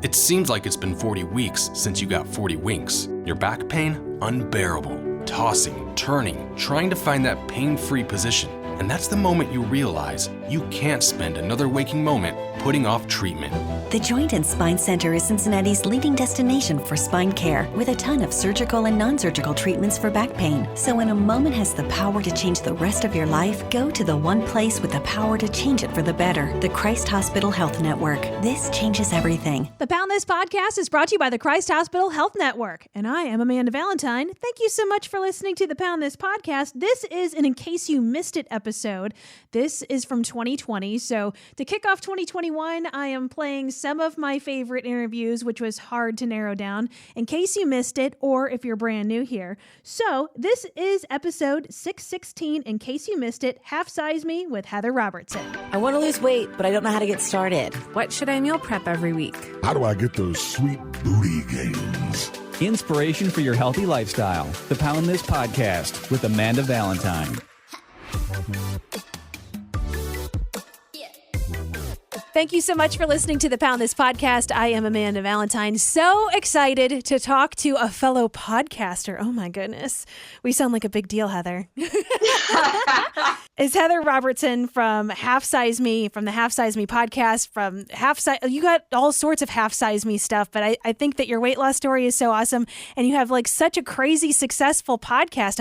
It seems like it's been 40 weeks since you got 40 winks. Your back pain? Unbearable. Tossing, turning, trying to find that pain-free position. And that's the moment you realize you can't spend another waking moment putting off treatment. The Joint and Spine Center is Cincinnati's leading destination for spine care, with a ton of surgical and non-surgical treatments for back pain. So when a moment has the power to change the rest of your life, go to the one place with the power to change it for the better, the Christ Hospital Health Network. This changes everything. The Pound This podcast is brought to you by the Christ Hospital Health Network, and I am Amanda Valentine. Thank you so much for listening to the Pound This podcast. This is an In Case You Missed It episode. This is from 2020, so to kick off 2021, I am playing some of my favorite interviews, which was hard to narrow down, in case you missed it, or if you're brand new here. So this is episode 616, in case you missed it, Half Size Me with Heather Robertson. I want to lose weight, but I don't know how to get started. What should I meal prep every week? How do I get those sweet booty gains? Inspiration for your healthy lifestyle. The Pound This podcast with Amanda Valentine. Thank you so much for listening to the Pound This podcast. I am Amanda Valentine. So excited to talk to a fellow podcaster. Oh my goodness. We sound like a big deal, Heather. It's Heather Robertson from Half Size Me, from the Half Size Me podcast, from you got all sorts of Half Size Me stuff, but I think that your weight loss story is so awesome, and you have like such a crazy successful podcast.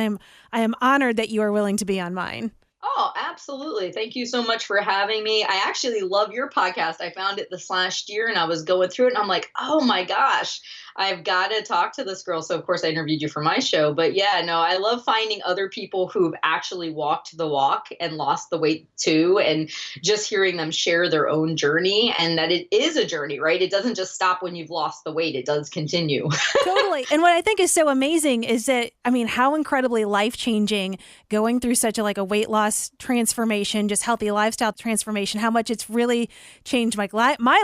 I am honored that you are willing to be on mine. Oh, absolutely. Thank you so much for having me. I actually love your podcast. I found it this last year and I was going through it and I'm like, oh my gosh, I've got to talk to this girl. So of course I interviewed you for my show, but yeah, no, I love finding other people who've actually walked the walk and lost the weight too. And just hearing them share their own journey, and that it is a journey, right? It doesn't just stop when you've lost the weight. It does continue. Totally. And what I think is so amazing is that, I mean, how incredibly life-changing going through such a weight loss transformation, just healthy lifestyle transformation, how much it's really changed my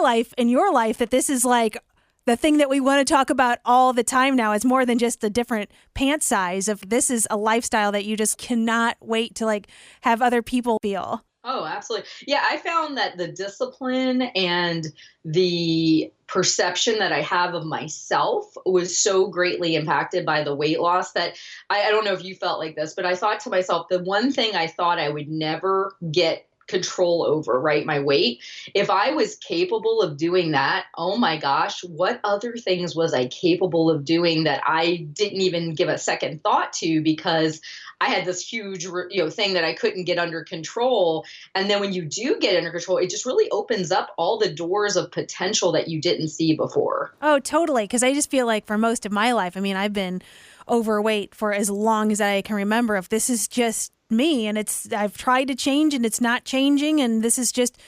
life and your life, that this is like the thing that we want to talk about all the time now. Is more than just the different pant size. Of this is a lifestyle that you just cannot wait to have other people feel. Oh, absolutely. Yeah, I found that the discipline and the perception that I have of myself was so greatly impacted by the weight loss that I don't know if you felt like this, but I thought to myself, the one thing I thought I would never get control over, right? My weight. If I was capable of doing that, oh my gosh, what other things was I capable of doing that I didn't even give a second thought to, because I had this huge, thing that I couldn't get under control. And then when you do get under control, it just really opens up all the doors of potential that you didn't see before. Oh, totally. Because I just feel like for most of my life, I mean, I've been overweight for as long as I can remember. If this is just me, and I've tried to change and it's not changing, and this is just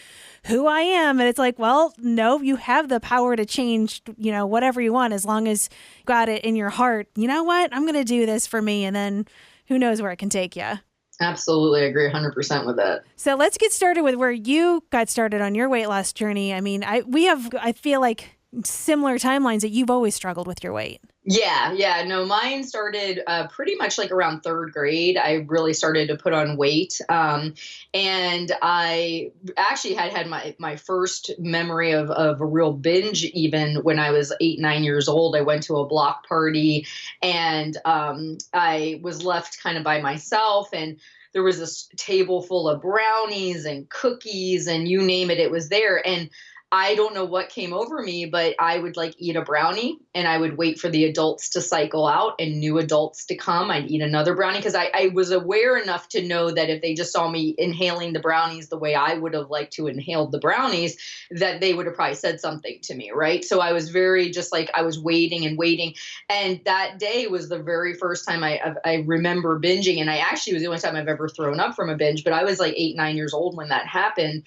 who I am. And it's like, well, no, you have the power to change, whatever you want, as long as you got it in your heart. You know what? I'm going to do this for me. And then who knows where it can take you. Absolutely. I agree 100% with that. So let's get started with where you got started on your weight loss journey. I mean, I feel like similar timelines, that you've always struggled with your weight. Yeah. No, mine started pretty much around third grade. I really started to put on weight. And I actually had my first memory of a real binge even when I was 8, 9 years old. I went to a block party and I was left kind of by myself, and there was this table full of brownies and cookies and you name it, it was there. And I don't know what came over me, but I would eat a brownie and I would wait for the adults to cycle out and new adults to come. I'd eat another brownie because I was aware enough to know that if they just saw me inhaling the brownies the way I would have liked to inhale the brownies, that they would have probably said something to me, right? So I was very I was waiting and waiting. And that day was the very first time I remember binging. And I actually was the only time I've ever thrown up from a binge, but I was 8, 9 years old when that happened.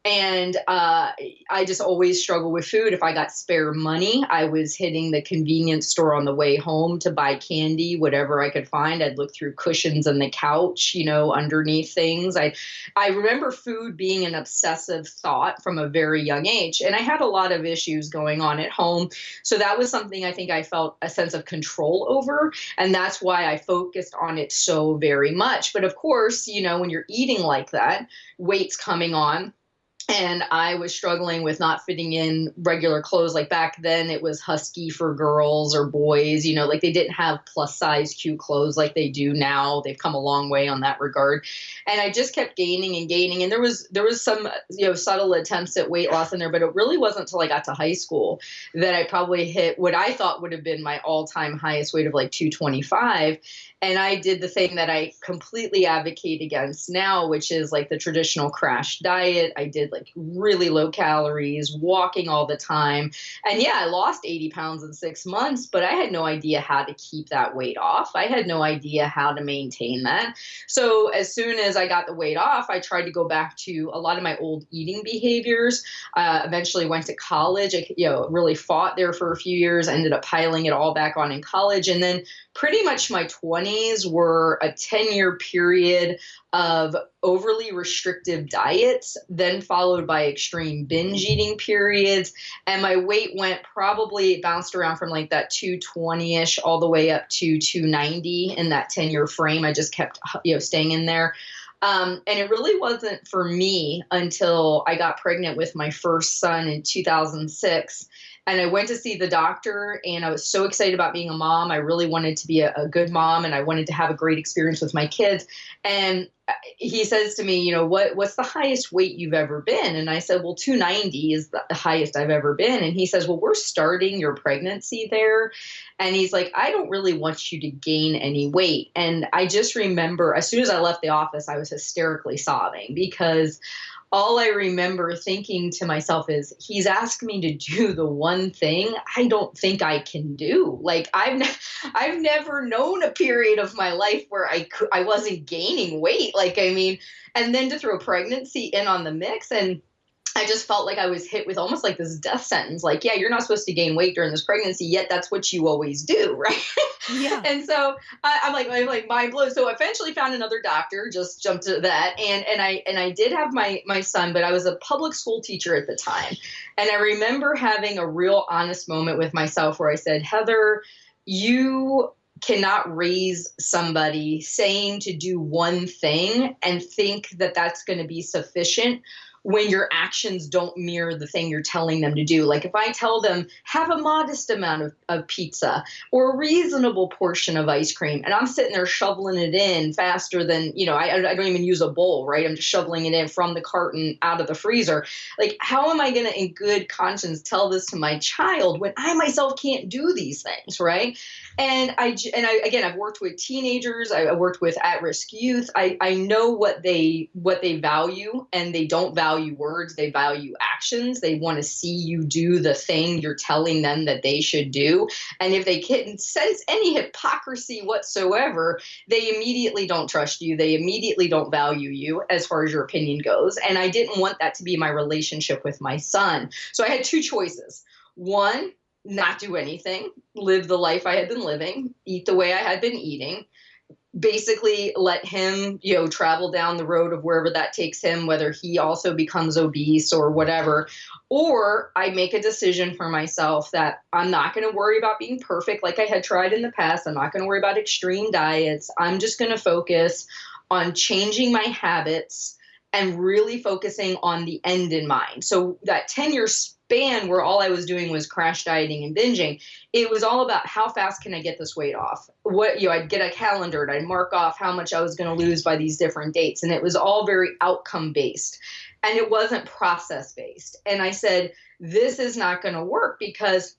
And I just always struggle with food. If I got spare money, I was hitting the convenience store on the way home to buy candy, whatever I could find. I'd look through cushions on the couch, underneath things. I remember food being an obsessive thought from a very young age. And I had a lot of issues going on at home. So that was something I think I felt a sense of control over. And that's why I focused on it so very much. But of course, when you're eating like that, weight's coming on. And I was struggling with not fitting in regular clothes. Like back then it was husky for girls or boys, like they didn't have plus size cute clothes like they do now. They've come a long way on that regard. And I just kept gaining and gaining. And there was some, subtle attempts at weight loss in there, but it really wasn't until I got to high school that I probably hit what I thought would have been my all-time highest weight of like 225. And I did the thing that I completely advocate against now, which is like the traditional crash diet. I did like really low calories, walking all the time. And yeah, I lost 80 pounds in 6 months, but I had no idea how to keep that weight off. I had no idea how to maintain that. So as soon as I got the weight off, I tried to go back to a lot of my old eating behaviors. Eventually went to college. I really fought there for a few years, ended up piling it all back on in college. And then pretty much my 20s were a 10-year period of overly restrictive diets, then followed by extreme binge eating periods. And my weight bounced around from like that 220-ish all the way up to 290 in that 10-year frame. I just kept, staying in there. And it really wasn't for me until I got pregnant with my first son in 2006. And I went to see the doctor, and I was so excited about being a mom. I really wanted to be a good mom, and I wanted to have a great experience with my kids. And he says to me, what's the highest weight you've ever been? And I said, well, 290 is the highest I've ever been. And he says, well, we're starting your pregnancy there. And he's like, I don't really want you to gain any weight. And I just remember as soon as I left the office, I was hysterically sobbing, because all I remember thinking to myself is, he's asked me to do the one thing I don't think I can do. Like I've never known a period of my life where I wasn't gaining weight. And then to throw pregnancy in on the mix, and I just felt like I was hit with almost like this death sentence. Like, yeah, you're not supposed to gain weight during this pregnancy, yet that's what you always do, right? Yeah. And so I'm like mind blown. So I eventually found another doctor, just jumped to that. And I did have my son, but I was a public school teacher at the time. And I remember having a real honest moment with myself where I said, Heather, you cannot raise somebody saying to do one thing and think that that's going to be sufficient when your actions don't mirror the thing you're telling them to do. Like if I tell them, have a modest amount of pizza or a reasonable portion of ice cream, and I'm sitting there shoveling it in faster than, I don't even use a bowl, right? I'm just shoveling it in from the carton out of the freezer. Like, how am I going to, in good conscience, tell this to my child when I myself can't do these things, right? And I've worked with teenagers. I worked with at-risk youth. I know what they value, and they don't value words. They value actions. They want to see you do the thing you're telling them that they should do. And if they can sense any hypocrisy whatsoever, they immediately don't trust you. They immediately don't value you as far as your opinion goes. And I didn't want that to be my relationship with my son. So I had two choices. One, not do anything, live the life I had been living, eat the way I had been eating, basically let him, travel down the road of wherever that takes him, whether he also becomes obese or whatever. Or I make a decision for myself that I'm not going to worry about being perfect like I had tried in the past. I'm not going to worry about extreme diets. I'm just going to focus on changing my habits and really focusing on the end in mind. So that 10-year span where all I was doing was crash dieting and binging, it was all about how fast can I get this weight off? I'd get a calendar and I'd mark off how much I was going to lose by these different dates. And it was all very outcome based, and it wasn't process based. And I said, this is not going to work, because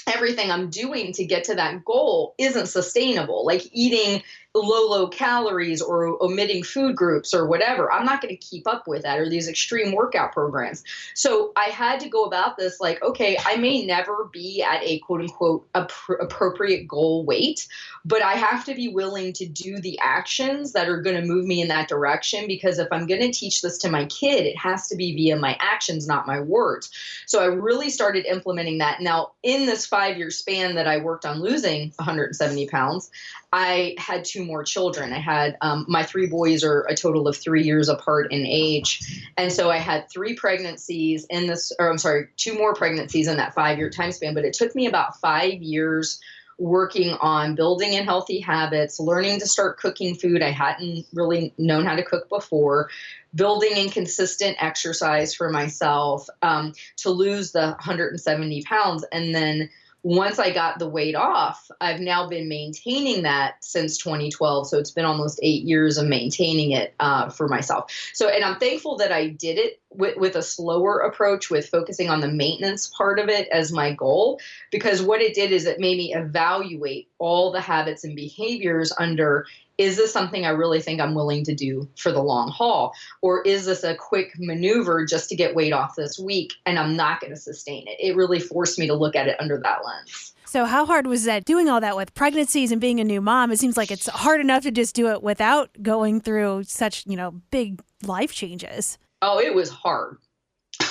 everything I'm doing to get to that goal isn't sustainable. Like eating low calories or omitting food groups or whatever. I'm not going to keep up with that, or these extreme workout programs. So I had to go about this like, okay, I may never be at a quote unquote appropriate goal weight, but I have to be willing to do the actions that are going to move me in that direction, because if I'm going to teach this to my kid, it has to be via my actions, not my words. So I really started implementing that. Now, in this 5-year span that I worked on losing 170 pounds, I had 2 more children. I had my 3 boys are a total of 3 years apart in age. And so I had 2 more pregnancies in that 5-year time span. But it took me about 5 years working on building in healthy habits, learning to start cooking food I hadn't really known how to cook before, building in consistent exercise for myself, to lose the 170 pounds. And then once I got the weight off, I've now been maintaining that since 2012. So it's been almost 8 years of maintaining it for myself. So, and I'm thankful that I did it with a slower approach, with focusing on the maintenance part of it as my goal, because what it did is it made me evaluate all the habits and behaviors under, is this something I really think I'm willing to do for the long haul? Or is this a quick maneuver just to get weight off this week and I'm not going to sustain it? It really forced me to look at it under that lens. So how hard was that doing all that with pregnancies and being a new mom? It seems like it's hard enough to just do it without going through such, big life changes. Oh, it was hard.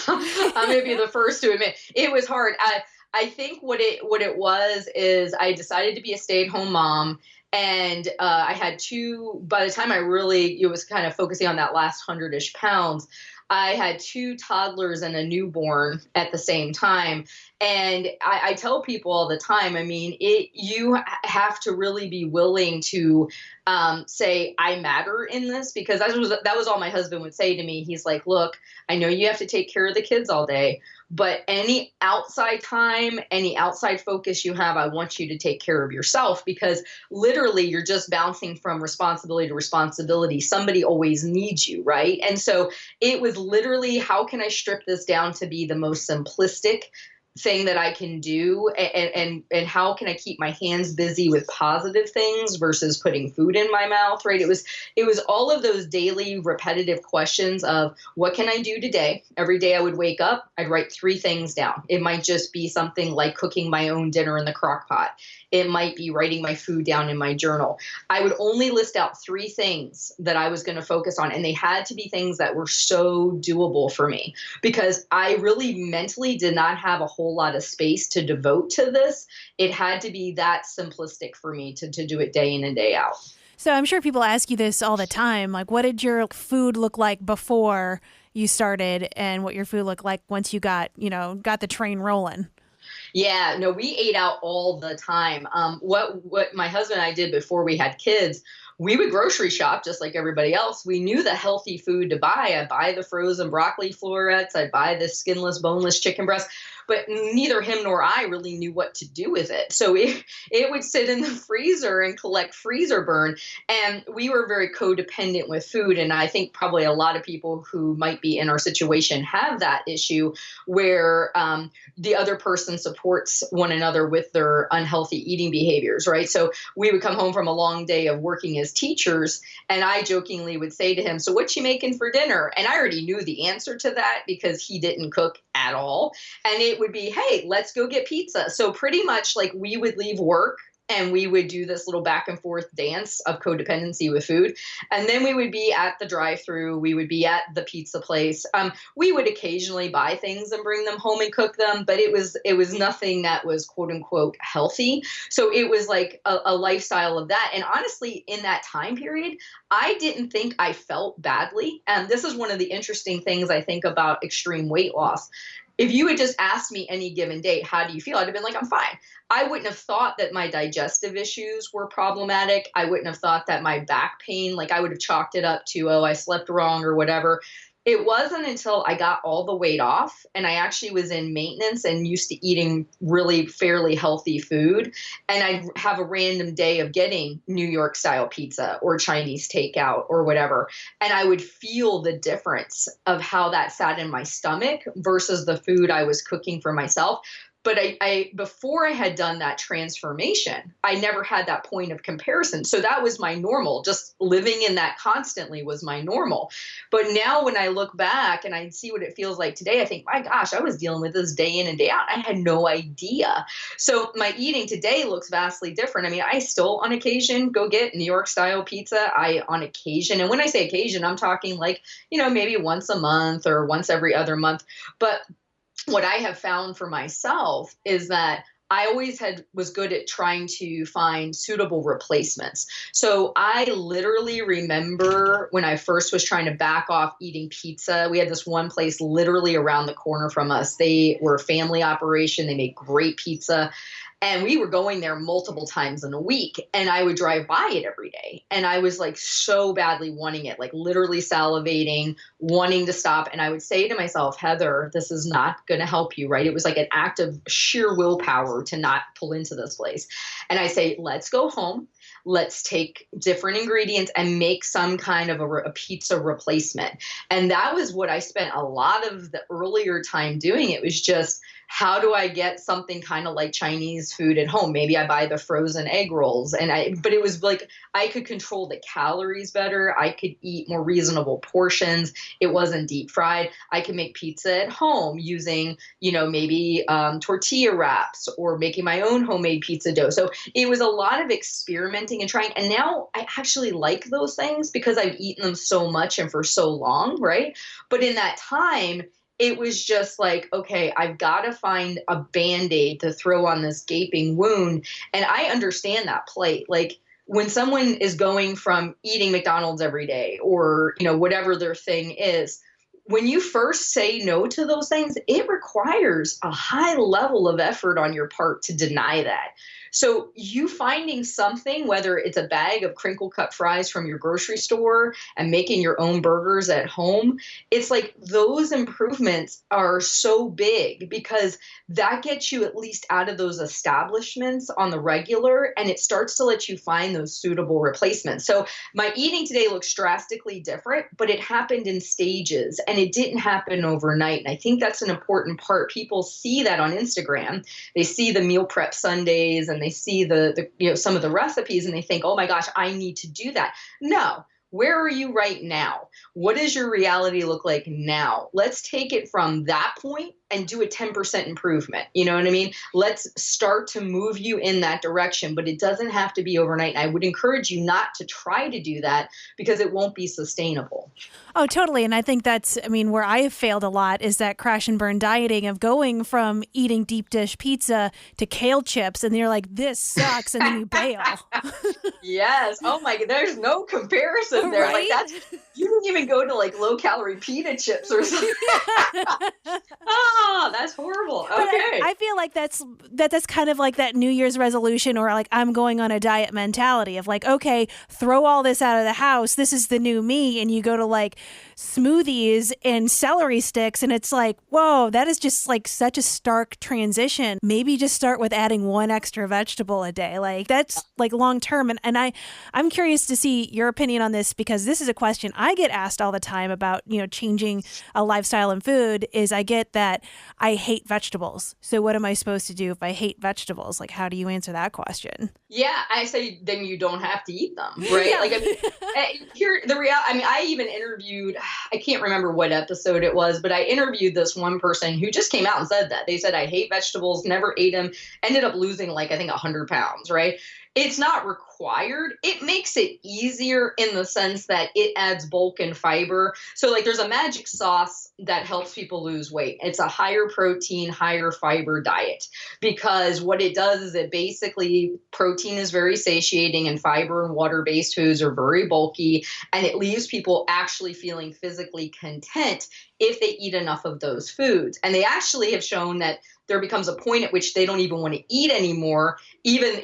I'm going to be the first to admit it was hard. I think what it was is I decided to be a stay-at-home mom. And I had by the time it was kind of focusing on that last 100-ish pounds, I had 2 toddlers and a newborn at the same time. And I tell people all the time, you have to really be willing to say, I matter in this, because that was all my husband would say to me. He's like, look, I know you have to take care of the kids all day, but any outside time, any outside focus you have, I want you to take care of yourself, because literally you're just bouncing from responsibility to responsibility. Somebody always needs you, right? And so it was literally, how can I strip this down to be the most simplistic thing that I can do, and how can I keep my hands busy with positive things versus putting food in my mouth, right? It was all of those daily repetitive questions of, what can I do today? Every day I would wake up, I'd write 3 things down. It might just be something like cooking my own dinner in the crock pot. It might be writing my food down in my journal. I would only list out 3 things that I was going to focus on. And they had to be things that were so doable for me, because I really mentally did not have a whole lot of space to devote to this. It had to be that simplistic for me to do it day in and day out. So I'm sure people ask you this all the time. Like, what did your food look like before you started, and what your food looked like once you got the train rolling? Yeah, no, we ate out all the time. What my husband and I did before we had kids, we would grocery shop just like everybody else. We knew the healthy food to buy. I'd buy the frozen broccoli florets. I'd buy the skinless, boneless chicken breast. But neither him nor I really knew what to do with it. So it would sit in the freezer and collect freezer burn. And we were very codependent with food. And I think probably a lot of people who might be in our situation have that issue, where the other person supports one another with their unhealthy eating behaviors, right? So we would come home from a long day of working as teachers, and I jokingly would say to him, so what you making for dinner? And I already knew the answer to that because he didn't cook at all. And it would be, hey, let's go get pizza. So pretty much like we would leave work and we would do this little back and forth dance of codependency with food. And then we would be at the drive-through. We would be at the pizza place. We would occasionally buy things and bring them home and cook them, but it was nothing that was quote unquote healthy. So it was like a lifestyle of that. And honestly, in that time period, I didn't think I felt badly. And this is one of the interesting things I think about extreme weight loss. If you had just asked me any given day, how do you feel? I'd have been like, I'm fine. I wouldn't have thought that my digestive issues were problematic. I wouldn't have thought that my back pain, like I would have chalked it up to, I slept wrong or whatever. It wasn't until I got all the weight off and I actually was in maintenance and used to eating really fairly healthy food. And I'd have a random day of getting New York style pizza or Chinese takeout or whatever. And I would feel the difference of how that sat in my stomach versus the food I was cooking for myself. But I before I had done that transformation, I never had that point of comparison. So that was my normal. Just living in that constantly was my normal. But now when I look back and I see what it feels like today, I think, my gosh, I was dealing with this day in and day out. I had no idea. So my eating today looks vastly different. I mean, I still on occasion go get New York style pizza. On occasion, and when I say occasion, I'm talking like, maybe once a month or once every other month. But what I have found for myself is that I always was good at trying to find suitable replacements. So I literally remember when I first was trying to back off eating pizza, we had this one place literally around the corner from us. They were a family operation. They made great pizza. And we were going there multiple times in a week, and I would drive by it every day. And I was like so badly wanting it, like literally salivating, wanting to stop. And I would say to myself, Heather, this is not going to help you, right? It was like an act of sheer willpower to not pull into this place. And I say, let's go home. Let's take different ingredients and make some kind of a pizza replacement. And that was what I spent a lot of the earlier time doing. It was just, how do I get something kind of like Chinese food at home? Maybe I buy the frozen egg rolls, but it was like I could control the calories better. I could eat more reasonable portions. It wasn't deep fried. I could make pizza at home using, maybe tortilla wraps or making my own homemade pizza dough. So it was a lot of experimenting and trying. And now I actually like those things because I've eaten them so much and for so long, right? But in that time, it was just like, okay, I've got to find a Band-Aid to throw on this gaping wound. And I understand that plight. Like when someone is going from eating McDonald's every day or, whatever their thing is, when you first say no to those things, it requires a high level of effort on your part to deny that. So you finding something, whether it's a bag of crinkle cut fries from your grocery store and making your own burgers at home, it's like those improvements are so big because that gets you at least out of those establishments on the regular, and it starts to let you find those suitable replacements. So my eating today looks drastically different, but it happened in stages and it didn't happen overnight. And I think that's an important part. People see that on Instagram. They see the meal prep Sundays and they see the some of the recipes and they think, oh my gosh, I need to do that. No. Where are you right now? What does your reality look like now? Let's take it from that point and do a 10% improvement. You know what I mean? Let's start to move you in that direction, but it doesn't have to be overnight. And I would encourage you not to try to do that because it won't be sustainable. Oh, totally. And I think where I have failed a lot is that crash and burn dieting of going from eating deep dish pizza to kale chips. And you're like, this sucks. And then you bail. Yes. Oh my God. There's no comparison there. Right? Like you didn't even go to like low calorie pita chips or something. Oh, that's horrible. Okay. I feel like that's kind of like that New Year's resolution or like I'm going on a diet mentality of like, okay, throw all this out of the house. This is the new me. And you go to like smoothies and celery sticks. And it's like, whoa, that is just like such a stark transition. Maybe just start with adding one extra vegetable a day. Like that's like long term. And I'm curious to see your opinion on this because this is a question I get asked all the time about, changing a lifestyle and food is I get that I hate vegetables. So what am I supposed to do if I hate vegetables? Like, how do you answer that question? Yeah, I say then you don't have to eat them, right? Yeah. Like I even interviewed, I can't remember what episode it was, but I interviewed this one person who just came out and said that. They said, I hate vegetables, never ate them, ended up losing like, I think 100 pounds, right? It's not required. It makes it easier in the sense that it adds bulk and fiber. So like there's a magic sauce that helps people lose weight. It's a higher protein, higher fiber diet because what it does is it basically, protein is very satiating and fiber and water-based foods are very bulky, and it leaves people actually feeling physically content if they eat enough of those foods. And they actually have shown that there becomes a point at which they don't even want to eat anymore. Even,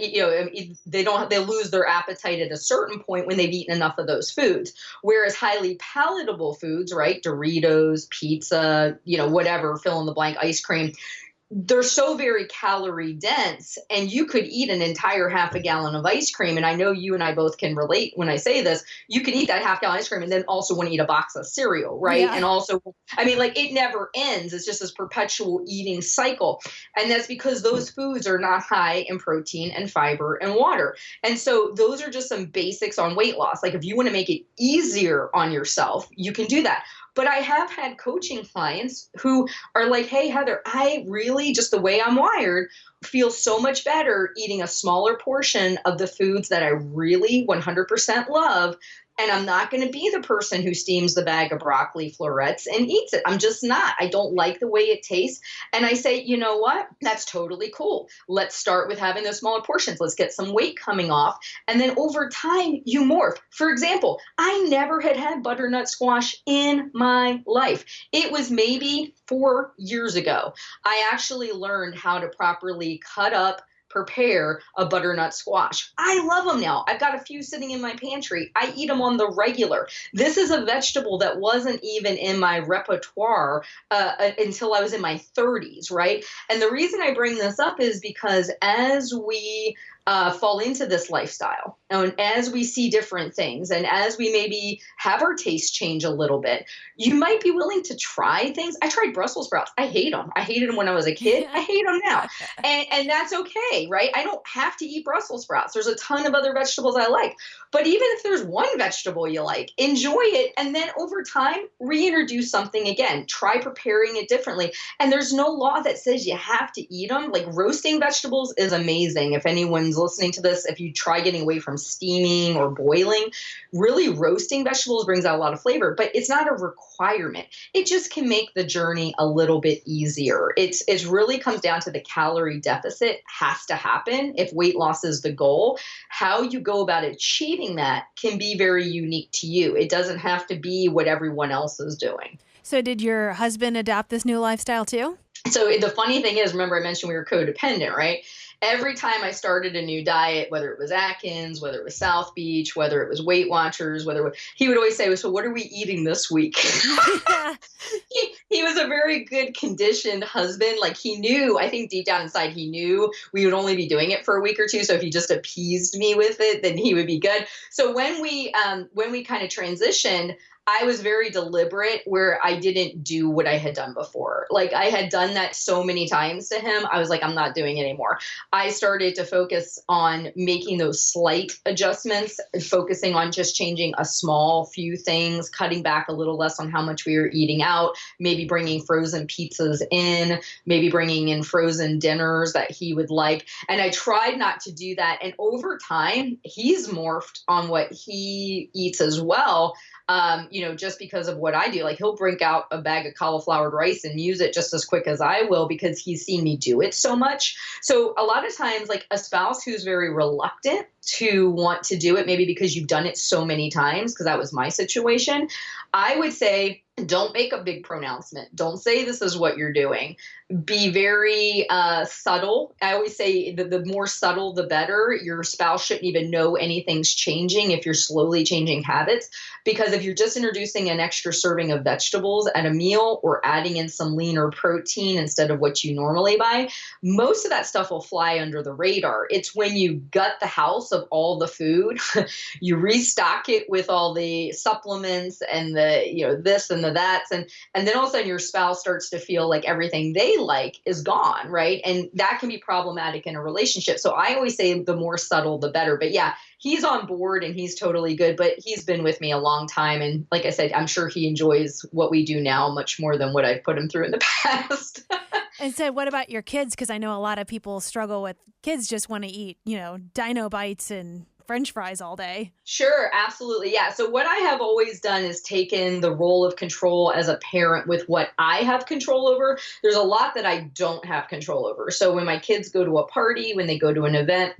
they lose their appetite at a certain point when they've eaten enough of those foods. Whereas highly palatable foods, right? Doritos, pizza, whatever, fill in the blank, ice cream, they're so very calorie dense, and you could eat an entire half a gallon of ice cream. And I know you and I both can relate when I say this. You can eat that half gallon ice cream and then also want to eat a box of cereal, right? Yeah. And also, it never ends. It's just this perpetual eating cycle. And that's because those foods are not high in protein and fiber and water. And so those are just some basics on weight loss. Like if you want to make it easier on yourself, you can do that. But I have had coaching clients who are like, hey, Heather, I really, just the way I'm wired, feel so much better eating a smaller portion of the foods that I really 100% love. And I'm not going to be the person who steams the bag of broccoli florets and eats it. I'm just not. I don't like the way it tastes. And I say, you know what? That's totally cool. Let's start with having those smaller portions. Let's get some weight coming off. And then over time, you morph. For example, I never had butternut squash in my life. It was maybe 4 years ago. I actually learned how to properly cut up prepare a butternut squash. I love them now. I've got a few sitting in my pantry. I eat them on the regular. This is a vegetable that wasn't even in my repertoire until I was in my 30s, right? And the reason I bring this up is because as we fall into this lifestyle, and as we see different things, and as we maybe have our taste change a little bit, you might be willing to try things. I tried Brussels sprouts. I hate them. I hated them when I was a kid. I hate them now. And that's okay, right? I don't have to eat Brussels sprouts. There's a ton of other vegetables I like. But even if there's one vegetable you like, enjoy it. And then over time, reintroduce something again. Try preparing it differently. And there's no law that says you have to eat them. Like roasting vegetables is amazing. If anyone's listening to this, if you try getting away from steaming or boiling, really roasting vegetables brings out a lot of flavor, but it's not a requirement. It just can make the journey a little bit easier. It's really comes down to the calorie deficit has to happen if weight loss is the goal. How you go about achieving that can be very unique to you. It doesn't have to be what everyone else is doing. So did your husband adopt this new lifestyle too? So the funny thing is, remember I mentioned we were codependent, right? Every time I started a new diet, whether it was Atkins, whether it was South Beach, whether it was Weight Watchers, he would always say, so what are we eating this week? He was a very good conditioned husband. Like he knew, I think deep down inside, he knew we would only be doing it for a week or two. So if he just appeased me with it, then he would be good. So when we kind of transitioned, I was very deliberate where I didn't do what I had done before. Like I had done that so many times to him. I was like, I'm not doing it anymore. I started to focus on making those slight adjustments, focusing on just changing a small few things, cutting back a little less on how much we were eating out, maybe bringing frozen pizzas in, maybe bringing in frozen dinners that he would like. And I tried not to do that. And over time, he's morphed on what he eats as well. Just because of what I do, like he'll bring out a bag of cauliflowered rice and use it just as quick as I will because he's seen me do it so much. So a lot of times, like a spouse who's very reluctant to want to do it, maybe because you've done it so many times, because that was my situation, I would say, don't make a big pronouncement. Don't say this is what you're doing. Be very subtle. I always say the more subtle, the better. Your spouse shouldn't even know anything's changing if you're slowly changing habits. Because if you're just introducing an extra serving of vegetables at a meal or adding in some leaner protein instead of what you normally buy, most of that stuff will fly under the radar. It's when you gut the house of all the food, you restock it with all the supplements and the, this and the that's. And then all of a sudden your spouse starts to feel like everything they like is gone, right? And that can be problematic in a relationship. So I always say the more subtle, the better. But yeah, he's on board and he's totally good, but he's been with me a long time. And like I said, I'm sure he enjoys what we do now much more than what I've put him through in the past. And so what about your kids? Because I know a lot of people struggle with kids just want to eat, Dino Bites and French fries all day. Sure, absolutely. Yeah. So what I have always done is taken the role of control as a parent with what I have control over. There's a lot that I don't have control over. So when my kids go to a party, when they go to an event,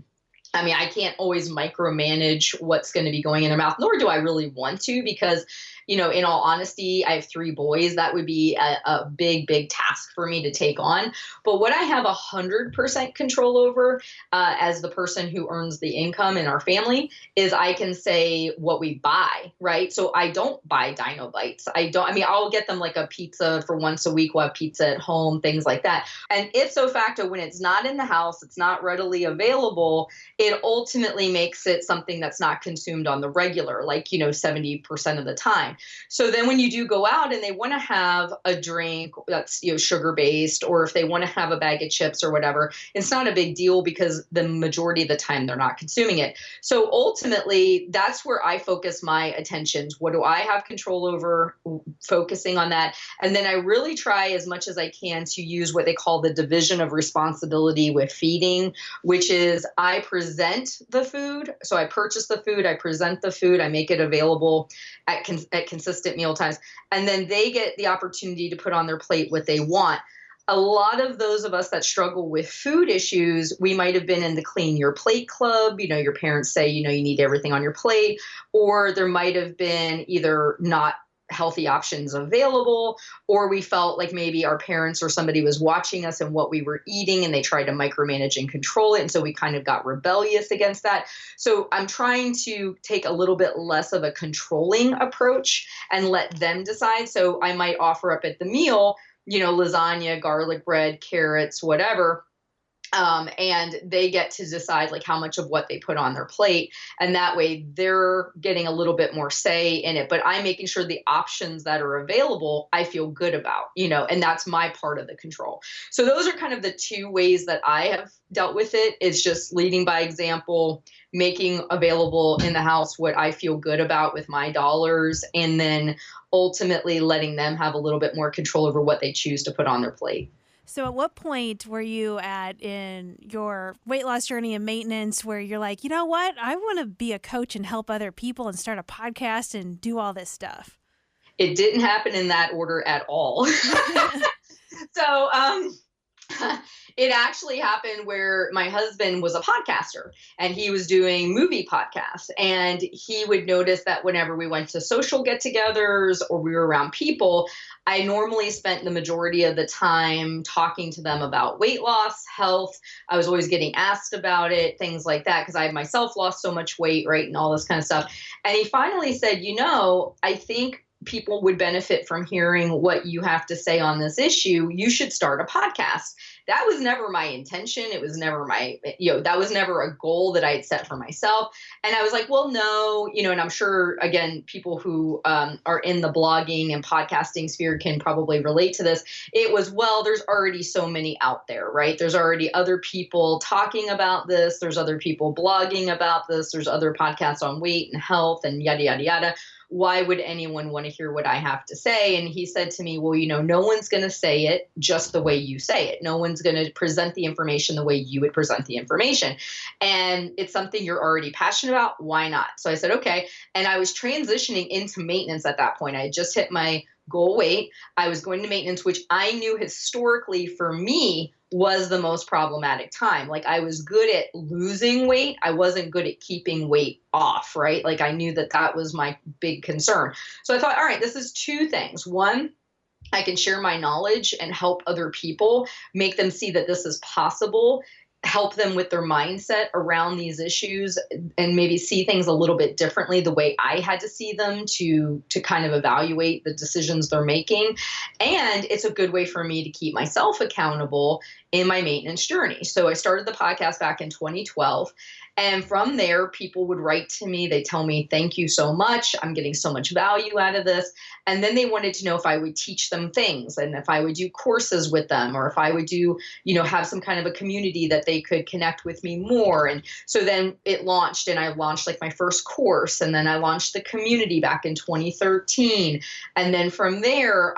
I can't always micromanage what's going to be going in their mouth, nor do I really want to, because in all honesty, I have 3 boys. That would be a big, big task for me to take on. But what I have 100% control over as the person who earns the income in our family is I can say what we buy, right? So I don't buy Dino Bites. I'll get them like a pizza for once a week. We'll have pizza at home, things like that. And ipso facto, when it's not in the house, it's not readily available, it ultimately makes it something that's not consumed on the regular, 70% of the time. So then when you do go out and they want to have a drink that's, sugar-based, or if they want to have a bag of chips or whatever, it's not a big deal because the majority of the time they're not consuming it. So ultimately, that's where I focus my attentions. What do I have control over? Focusing on that. And then I really try as much as I can to use what they call the division of responsibility with feeding, which is I present the food. So I purchase the food, I present the food, I make it available at consistent meal times, and then they get the opportunity to put on their plate what they want. A lot of those of us that struggle with food issues, we might have been in the Clean Your Plate Club. Your parents say, you need everything on your plate, or there might have been either not healthy options available, or we felt like maybe our parents or somebody was watching us and what we were eating and they tried to micromanage and control it. And so we kind of got rebellious against that. So I'm trying to take a little bit less of a controlling approach and let them decide. So I might offer up at the meal, lasagna, garlic bread, carrots, whatever. And they get to decide like how much of what they put on their plate. And that way they're getting a little bit more say in it, but I'm making sure the options that are available, I feel good about, and that's my part of the control. So those are kind of the two ways that I have dealt with it. It's just leading by example, making available in the house what I feel good about with my dollars, and then ultimately letting them have a little bit more control over what they choose to put on their plate. So at what point were you at in your weight loss journey and maintenance where you're like, you know what, I want to be a coach and help other people and start a podcast and do all this stuff? It didn't happen in that order at all. So it actually happened where my husband was a podcaster and he was doing movie podcasts, and he would notice that whenever we went to social get-togethers or we were around people, I normally spent the majority of the time talking to them about weight loss, health. I was always getting asked about it, things like that, because I myself lost so much weight, right, and all this kind of stuff. And he finally said, I think people would benefit from hearing what you have to say on this issue. You should start a podcast. That was never my intention. It was never that was never a goal that I had set for myself. And I was like, well, no, and I'm sure, again, people who are in the blogging and podcasting sphere can probably relate to this. It was, well, there's already so many out there, right? There's already other people talking about this. There's other people blogging about this. There's other podcasts on weight and health and yada, yada, yada. Why would anyone want to hear what I have to say? And he said to me, well, no one's going to say it just the way you say it. No one's going to present the information the way you would present the information. And it's something you're already passionate about. Why not? So I said, okay. And I was transitioning into maintenance at that point. I had just hit my goal weight. I was going to maintenance, which I knew historically for me was the most problematic time. Like I was good at losing weight. I wasn't good at keeping weight off, right? Like I knew that was my big concern. So I thought, all right, this is two things. One, I can share my knowledge and help other people, make them see that this is possible, help them with their mindset around these issues, and maybe see things a little bit differently the way I had to see them to kind of evaluate the decisions they're making. And it's a good way for me to keep myself accountable in my maintenance journey. So I started the podcast back in 2012. And from there, people would write to me. They tell me, thank you so much. I'm getting so much value out of this. And then they wanted to know if I would teach them things and if I would do courses with them, or if I would do, have some kind of a community that they could connect with me more. And so then it launched, and I launched like my first course. And then I launched the community back in 2013. And then from there,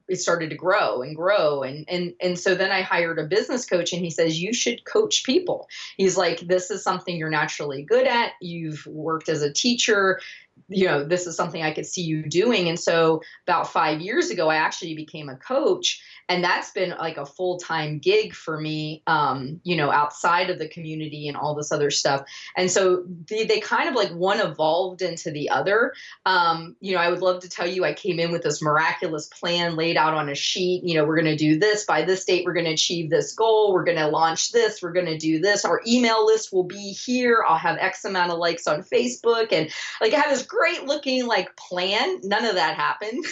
it started to grow and grow. And so then I hired a business coach, and he says, you should coach people. He's like, this is something you're naturally good at. You've worked as a teacher. This is something I could see you doing. And so about 5 years ago, I actually became a coach. And that's been like a full-time gig for me, outside of the community and all this other stuff. And so they kind of like one evolved into the other. I would love to tell you I came in with this miraculous plan laid out on a sheet. We're going to do this by this date. We're going to achieve this goal. We're going to launch this. We're going to do this. Our email list will be here. I'll have X amount of likes on Facebook. And like I had this great looking like plan. None of that happened.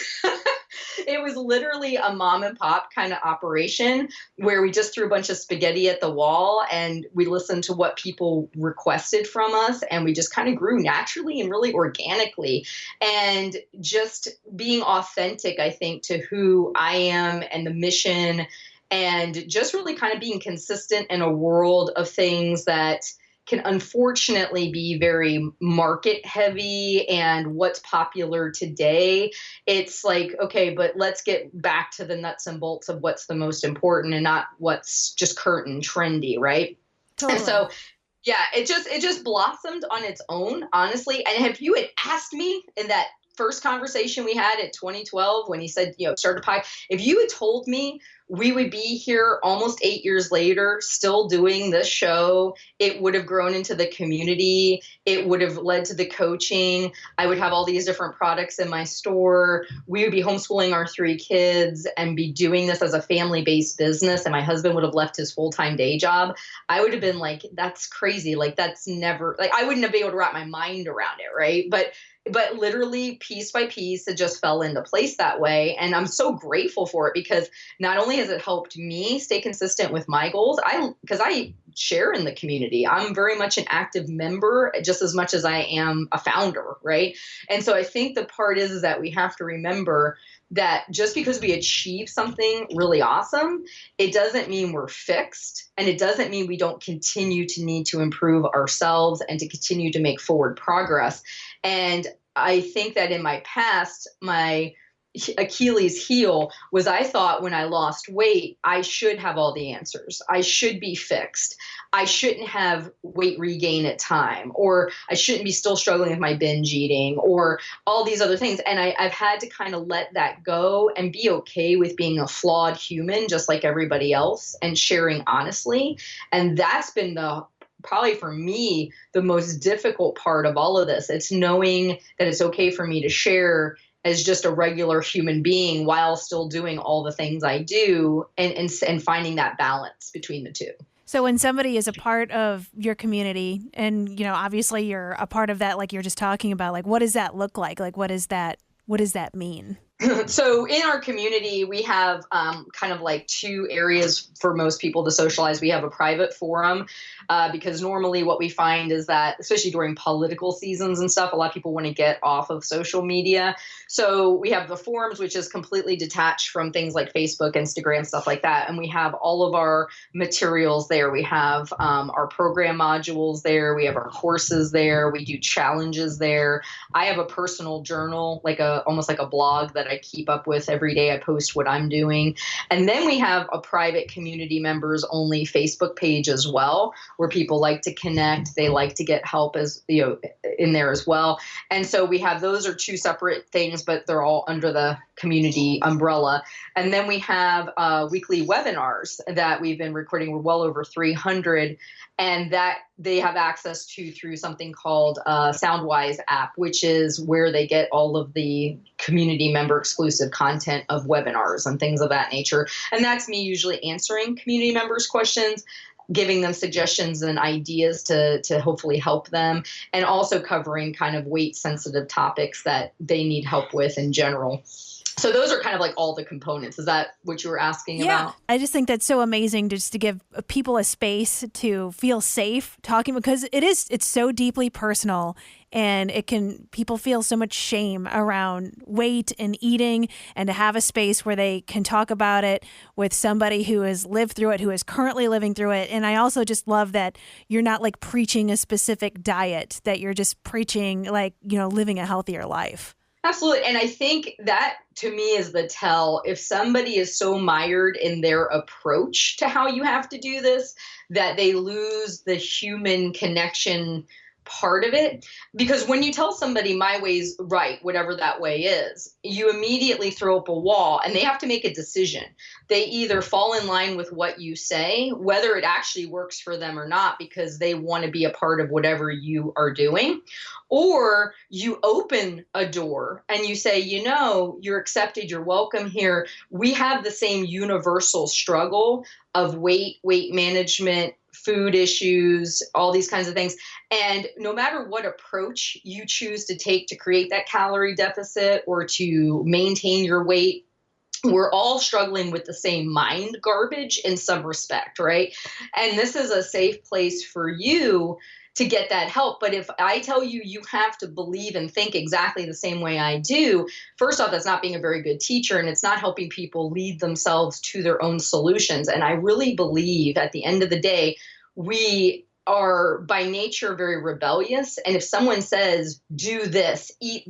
It was literally a mom and pop kind of operation where we just threw a bunch of spaghetti at the wall and we listened to what people requested from us. And we just kind of grew naturally and really organically, and just being authentic, I think, to who I am and the mission, and just really kind of being consistent in a world of things that can unfortunately be very market heavy and what's popular today. It's like, okay, but let's get back to the nuts and bolts of what's the most important and not what's just current and trendy, right? Totally. And so, yeah, it just blossomed on its own, honestly. And if you had asked me in that first conversation we had at 2012 when he said, start a pie, if you had told me we would be here almost 8 years later, still doing this show. It would have grown into the community. It would have led to the coaching. I would have all these different products in my store. We would be homeschooling our 3 kids and be doing this as a family-based business. And my husband would have left his full-time day job. I would have been like, that's crazy. Like, that's never, like, I wouldn't have been able to wrap my mind around it. Right. But literally piece by piece, it just fell into place that way. And I'm so grateful for it, because not only has it helped me stay consistent with my goals, because I share in the community. I'm very much an active member just as much as I am a founder, right? And so I think the part is that we have to remember that just because we achieve something really awesome, it doesn't mean we're fixed. And it doesn't mean we don't continue to need to improve ourselves and to continue to make forward progress. And I think that in my past, my Achilles heel was I thought when I lost weight, I should have all the answers. I should be fixed. I shouldn't have weight regain at time, or I shouldn't be still struggling with my binge eating, or all these other things. And I've had to kind of let that go and be okay with being a flawed human, just like everybody else, and sharing honestly. And that's been probably for me, the most difficult part of all of this. It's knowing that it's okay for me to share as just a regular human being while still doing all the things I do, and finding that balance between the two. So when somebody is a part of your community, and, obviously you're a part of that, like you're just talking about, like, what does that look like? Like, what does that mean? So in our community, we have kind of like 2 areas for most people to socialize. We have a private forum because normally what we find is that, especially during political seasons and stuff, a lot of people want to get off of social media. So we have the forums, which is completely detached from things like Facebook, Instagram, stuff like that. And we have all of our materials there. We have our program modules there. We have our courses there. We do challenges there. I have a personal journal, almost like a blog that I keep up with every day. I post what I'm doing. And then we have a private community members only Facebook page as well, where people like to connect. They like to get help in there as well. And so we have, those are 2 separate things, but they're all under the community umbrella. And then we have weekly webinars that we've been recording. We're well over 300, and that they have access to through something called Soundwise app, which is where they get all of the community member exclusive content of webinars and things of that nature. And that's me usually answering community members' questions, giving them suggestions and ideas to hopefully help them, and also covering kind of weight sensitive topics that they need help with in general. So those are kind of like all the components. Is that what you were asking about? I just think that's so amazing, just to give people a space to feel safe talking, because it's so deeply personal, and people feel so much shame around weight and eating, and to have a space where they can talk about it with somebody who has lived through it, who is currently living through it. And I also just love that you're not like preaching a specific diet, that you're just preaching living a healthier life. Absolutely. And I think that to me is the tell. If somebody is so mired in their approach to how you have to do this, that they lose the human connection part of it. Because when you tell somebody my way's right, whatever that way is, you immediately throw up a wall, and they have to make a decision. They either fall in line with what you say, whether it actually works for them or not, because they want to be a part of whatever you are doing, or you open a door and you say, you're accepted, you're welcome here. We have the same universal struggle of weight management, food issues, all these kinds of things. And no matter what approach you choose to take to create that calorie deficit or to maintain your weight, we're all struggling with the same mind garbage in some respect, right? And this is a safe place for you to get that help. But if I tell you, you have to believe and think exactly the same way I do, first off, that's not being a very good teacher, and it's not helping people lead themselves to their own solutions. And I really believe at the end of the day, we are by nature very rebellious. And if someone says, do this, eat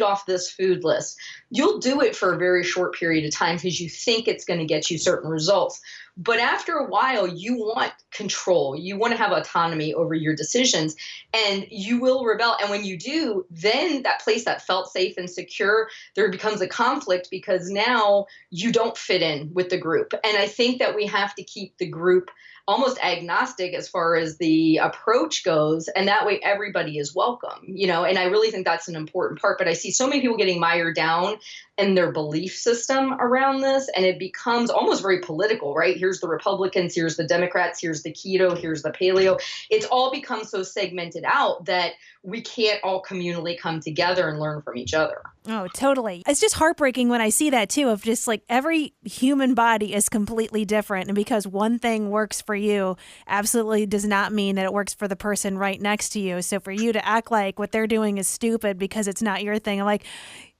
off this food list, you'll do it for a very short period of time because you think it's going to get you certain results. But after a while, you want control. You want to have autonomy over your decisions, and you will rebel. And when you do, then that place that felt safe and secure, there becomes a conflict because now you don't fit in with the group. And I think that we have to keep the group almost agnostic as far as the approach goes. And that way everybody is welcome, and I really think that's an important part. But I see so many people getting mired down in their belief system around this, and it becomes almost very political, right? Here's the Republicans, here's the Democrats, here's the keto, here's the paleo. It's all become so segmented out that we can't all communally come together and learn from each other. Oh, totally. It's just heartbreaking when I see that too, of just like every human body is completely different. And because one thing works for you absolutely does not mean that it works for the person right next to you. So for you to act like what they're doing is stupid because it's not your thing, I'm like,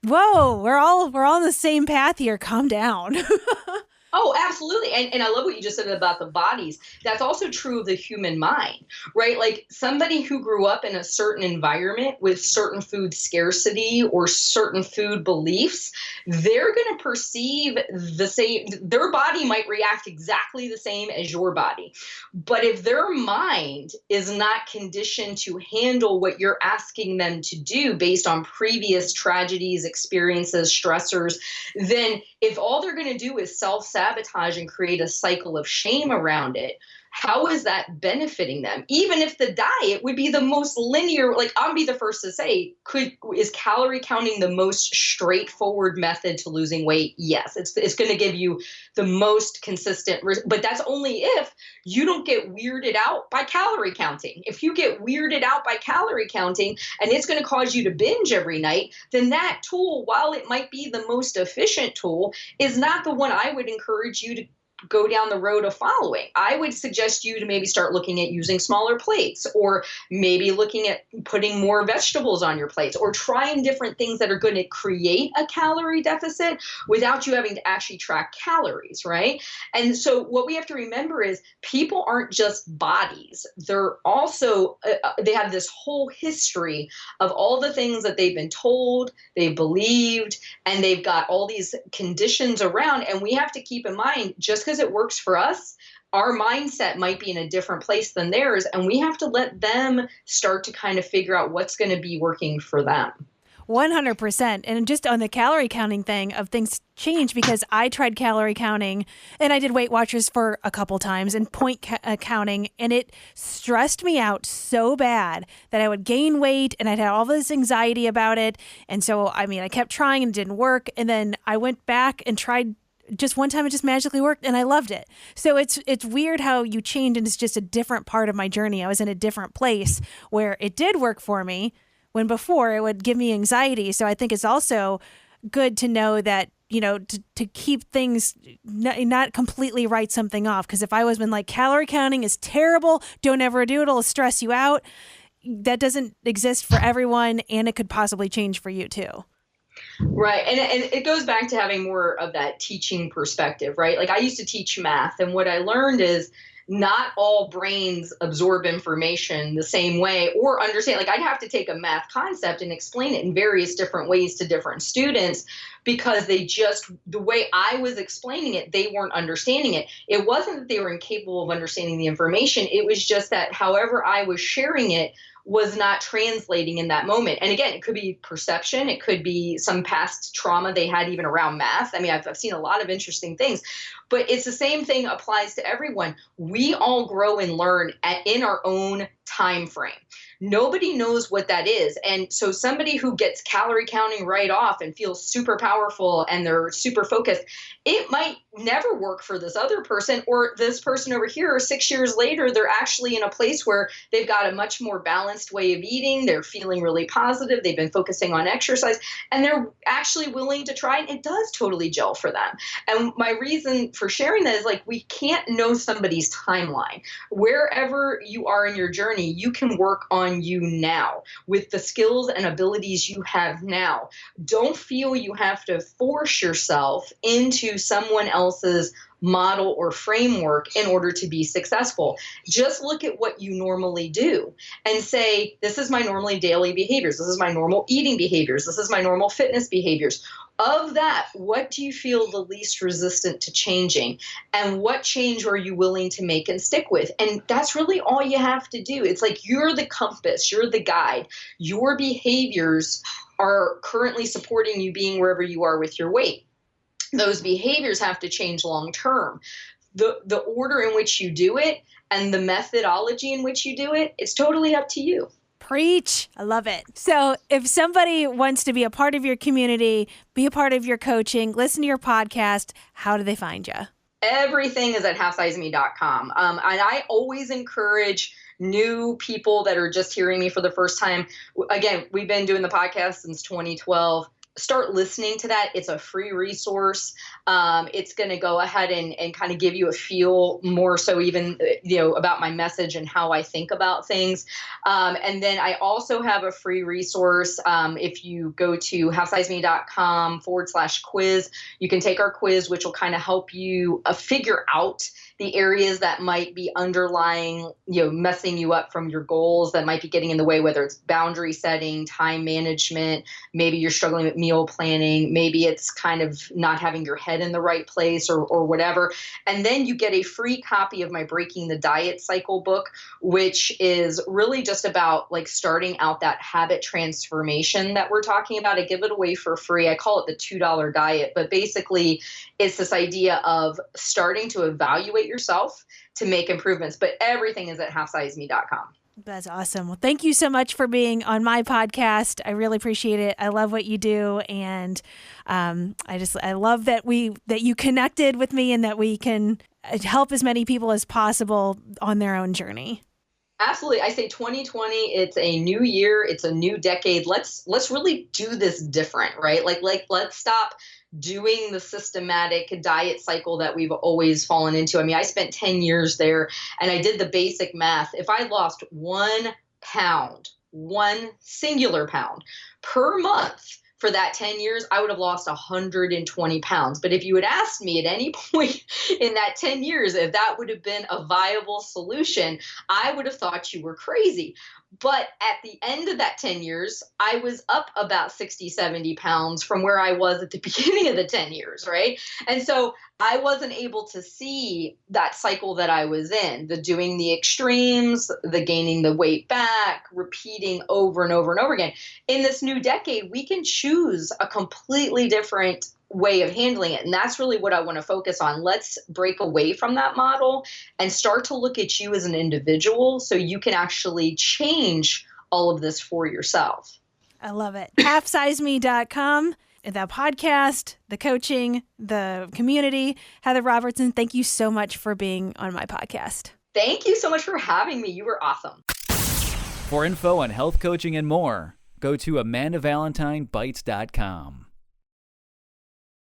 whoa, we're all on the same path here. Calm down. Oh, absolutely. And I love what you just said about the bodies. That's also true of the human mind, right? Like somebody who grew up in a certain environment with certain food scarcity or certain food beliefs, they're going to perceive the same. Their body might react exactly the same as your body. But if their mind is not conditioned to handle what you're asking them to do based on previous tragedies, experiences, stressors, then if all they're going to do is self-sabotage and create a cycle of shame around it, how is that benefiting them? Even if the diet would be the most linear, like I'll be the first to say, is calorie counting the most straightforward method to losing weight? Yes, it's going to give you the most consistent, but that's only if you don't get weirded out by calorie counting. If you get weirded out by calorie counting and it's going to cause you to binge every night, then that tool, while it might be the most efficient tool, is not the one I would encourage you to go down the road of following. I would suggest you to maybe start looking at using smaller plates, or maybe looking at putting more vegetables on your plates, or trying different things that are going to create a calorie deficit without you having to actually track calories, right? And so what we have to remember is people aren't just bodies. They're also, they have this whole history of all the things that they've been told, they've believed, and they've got all these conditions around. And we have to keep in mind, just because it works for us, our mindset might be in a different place than theirs, and we have to let them start to kind of figure out what's going to be working for them. 100%. And just on the calorie counting thing, of things change, because I tried calorie counting and I did Weight Watchers for a couple times and point counting, and it stressed me out so bad that I would gain weight and I'd have all this anxiety about it. And so, I kept trying and it didn't work. And then I went back and tried just one time, it just magically worked and I loved it. So it's weird how you change, and it's just a different part of my journey. I was in a different place where it did work for me, when before it would give me anxiety. So I think it's also good to know that, to keep things, not completely write something off. Because if I was been like, calorie counting is terrible, don't ever do it, it'll stress you out. That doesn't exist for everyone, and it could possibly change for you too. Right. And it goes back to having more of that teaching perspective, right? Like I used to teach math, and what I learned is not all brains absorb information the same way or understand. Like I'd have to take a math concept and explain it in various different ways to different students, because the way I was explaining it, they weren't understanding it. It wasn't that they were incapable of understanding the information. It was just that however I was sharing it was not translating in that moment. And again, it could be perception. It could be some past trauma they had even around math. I've seen a lot of interesting things, but it's the same thing applies to everyone. We all grow and learn in our own time frame. Nobody knows what that is. And so somebody who gets calorie counting right off and feels super powerful and they're super focused, it might never work for this other person, or this person over here, 6 years later, they're actually in a place where they've got a much more balanced way of eating. They're feeling really positive. They've been focusing on exercise, and they're actually willing to try it. It does totally gel for them. And my reason for sharing that is, like, we can't know somebody's timeline. Wherever you are in your journey, you can work on you now with the skills and abilities you have now. Don't feel you have to force yourself into someone else's model or framework in order to be successful. Just look at what you normally do and say, this is my normally daily behaviors. This is my normal eating behaviors. This is my normal fitness behaviors. Of that, what do you feel the least resistant to changing? And what change are you willing to make and stick with? And that's really all you have to do. It's like you're the compass, you're the guide. Your behaviors are currently supporting you being wherever you are with your weight. Those behaviors have to change long term. The order in which you do it and the methodology in which you do it, it's totally up to you. Preach. I love it. So if somebody wants to be a part of your community, be a part of your coaching, listen to your podcast, how do they find you? Everything is at halfsizeme.com. And I always encourage new people that are just hearing me for the first time. Again, we've been doing the podcast since 2012. Start listening to that. It's a free resource. It's going to go ahead and kind of give you a feel more so even, about my message and how I think about things. And then I also have a free resource. If you go to halfsizeme.com/quiz, you can take our quiz, which will kind of help you figure out the areas that might be underlying, messing you up from your goals, that might be getting in the way, whether it's boundary setting, time management, maybe you're struggling with meal planning, maybe it's kind of not having your head in the right place or whatever. And then you get a free copy of my Breaking the Diet Cycle book, which is really just about like starting out that habit transformation that we're talking about. I give it away for free. I call it the $2 diet, but basically it's this idea of starting to evaluate yourself to make improvements. But everything is at halfsizeme.com. That's awesome. Well, thank you so much for being on my podcast. I really appreciate it. I love what you do. And I love that you connected with me and that we can help as many people as possible on their own journey. Absolutely. I say 2020, it's a new year. It's a new decade. Let's really do this different, right? Like let's stop doing the systematic diet cycle that we've always fallen into. I mean, I spent 10 years there and I did the basic math. If I lost 1 pound, 1 singular pound per month for that 10 years, I would have lost 120 pounds. But if you had asked me at any point in that 10 years if that would have been a viable solution, I would have thought you were crazy. But at the end of that 10 years, I was up about 60, 70 pounds from where I was at the beginning of the 10 years, right? And so I wasn't able to see that cycle that I was in, the doing the extremes, the gaining the weight back, repeating over and over and over again. In this new decade, we can choose a completely different way of handling it. And that's really what I want to focus on. Let's break away from that model and start to look at you as an individual so you can actually change all of this for yourself. I love it. halfsizeme.com, the podcast, the coaching, the community. Heather Robertson, thank you so much for being on my podcast. Thank you so much for having me. You were awesome. For info on health coaching and more, go to AmandaValentineBites.com.